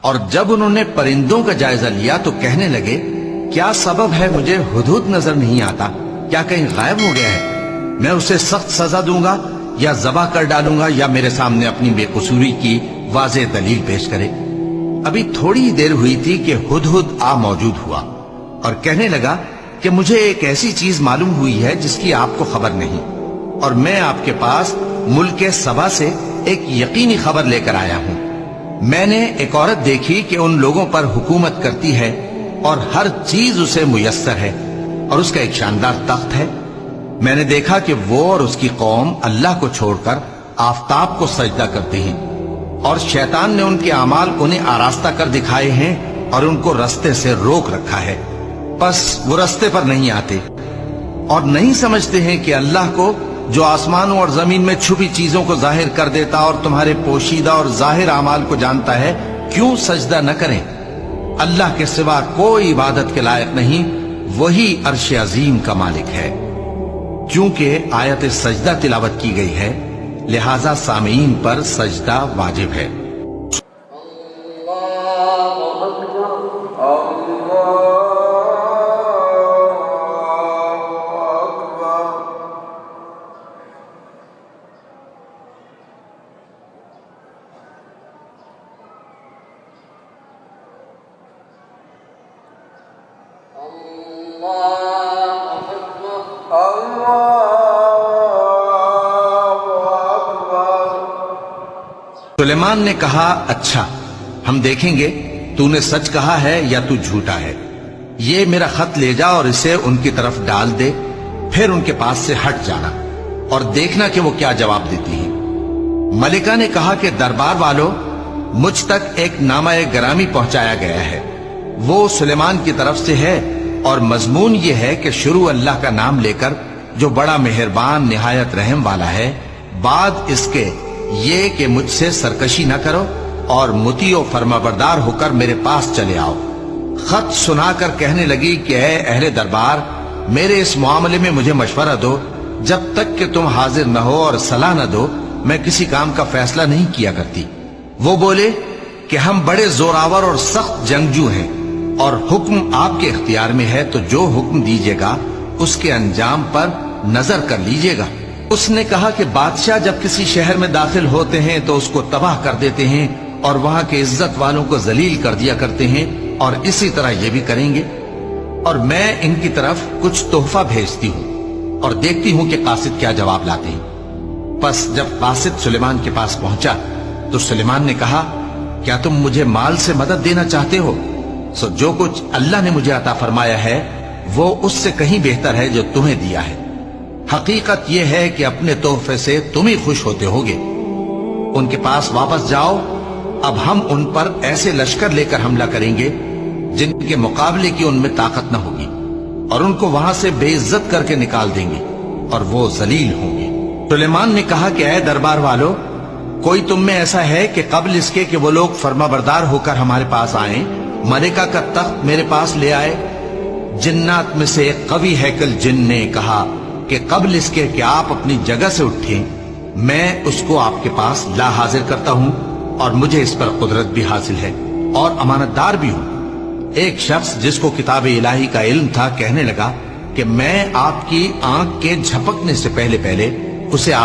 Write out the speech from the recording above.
اور جب انہوں نے پرندوں کا جائزہ لیا تو کہنے لگے کیا سبب ہے مجھے ہدہد نظر نہیں آتا؟ کیا کہیں غائب ہو گیا ہے؟ میں اسے سخت سزا دوں گا یا ذبح کر ڈالوں گا یا میرے سامنے اپنی بے قصوری کی واضح دلیل پیش کرے۔ ابھی تھوڑی دیر ہوئی تھی کہ ہدہد آ موجود ہوا اور کہنے لگا کہ مجھے ایک ایسی چیز معلوم ہوئی ہے جس کی آپ کو خبر نہیں، اور میں آپ کے پاس ملک سبا سے ایک یقینی خبر لے کر آیا ہوں۔ میں نے ایک عورت دیکھی کہ ان لوگوں پر حکومت کرتی ہے اور ہر چیز اسے میسر ہے، اور اس کا ایک شاندار تخت ہے۔ میں نے دیکھا کہ وہ اور اس کی قوم اللہ کو چھوڑ کر آفتاب کو سجدہ کرتے ہیں، اور شیطان نے ان کے اعمال انہیں آراستہ کر دکھائے ہیں اور ان کو رستے سے روک رکھا ہے، پس وہ رستے پر نہیں آتے اور نہیں سمجھتے ہیں کہ اللہ کو جو آسمانوں اور زمین میں چھپی چیزوں کو ظاہر کر دیتا اور تمہارے پوشیدہ اور ظاہر اعمال کو جانتا ہے، کیوں سجدہ نہ کریں؟ اللہ کے سوا کوئی عبادت کے لائق نہیں، وہی عرش عظیم کا مالک ہے۔ چونکہ آیت سجدہ تلاوت کی گئی ہے لہذا سامعین پر سجدہ واجب ہے۔ سلیمان نے کہا اچھا، ہم دیکھیں گے تو نے سچ کہا ہے یا تو جھوٹا ہے۔ یہ میرا خط لے جا اور اسے ان کی طرف ڈال دے، پھر ان کے پاس سے ہٹ جانا اور دیکھنا کہ وہ کیا جواب دیتی ہیں۔ ملکہ نے کہا کہ دربار والو، مجھ تک ایک نامہ گرامی پہنچایا گیا ہے، وہ سلیمان کی طرف سے ہے اور مضمون یہ ہے کہ شروع اللہ کا نام لے کر جو بڑا مہربان نہایت رحم والا ہے، بعد اس کے یہ کہ مجھ سے سرکشی نہ کرو اور مطیع و فرمانبردار ہو کر میرے پاس چلے آؤ۔ خط سنا کر کہنے لگی کہ اے اہل دربار، میرے اس معاملے میں مجھے مشورہ دو، جب تک کہ تم حاضر نہ ہو اور صلاح نہ دو میں کسی کام کا فیصلہ نہیں کیا کرتی۔ وہ بولے کہ ہم بڑے زوراور اور سخت جنگجو ہیں اور حکم آپ کے اختیار میں ہے، تو جو حکم دیجیے گا اس کے انجام پر نظر کر لیجیے گا۔ اس نے کہا کہ بادشاہ جب کسی شہر میں داخل ہوتے ہیں تو اس کو تباہ کر دیتے ہیں اور وہاں کے عزت والوں کو ذلیل کر دیا کرتے ہیں، اور اسی طرح یہ بھی کریں گے، اور میں ان کی طرف کچھ تحفہ بھیجتی ہوں اور دیکھتی ہوں کہ قاصد کیا جواب لاتے ہیں۔ پس جب قاصد سلیمان کے پاس پہنچا تو سلیمان نے کہا کیا تم مجھے مال سے مدد دینا چاہتے ہو؟ سو جو کچھ اللہ نے مجھے عطا فرمایا ہے وہ اس سے کہیں بہتر ہے جو تمہیں دیا ہے۔ حقیقت یہ ہے کہ اپنے تحفے سے تم ہی خوش ہوتے ہوگے۔ ان کے پاس واپس جاؤ، اب ہم ان پر ایسے لشکر لے کر حملہ کریں گے جن کے مقابلے کی ان میں طاقت نہ ہوگی، اور ان کو وہاں سے بے عزت کر کے نکال دیں گے اور وہ ذلیل ہوں گے۔ سلیمان نے کہا کہ اے دربار والو، کوئی تم میں ایسا ہے کہ قبل اس کے کہ وہ لوگ فرما بردار ہو کر ہمارے پاس آئیں، ملکہ کا تخت میرے پاس لے آئے؟ جنات میں سے ایک قوی ہیکل جن نے کہا کہ قبل اس کے کہ آپ اپنی جگہ سے اٹھیں میں اس کو آپ کے پاس لا حاضر کرتا ہوں، اور مجھے اس پر قدرت بھی حاصل ہے اور امانت دار بھی ہوں۔ ایک شخص جس کو کتاب الہی کا علم تھا کہنے لگا کہ میں آپ کی آنکھ کے جھپکنے سے پہلے اسے آپ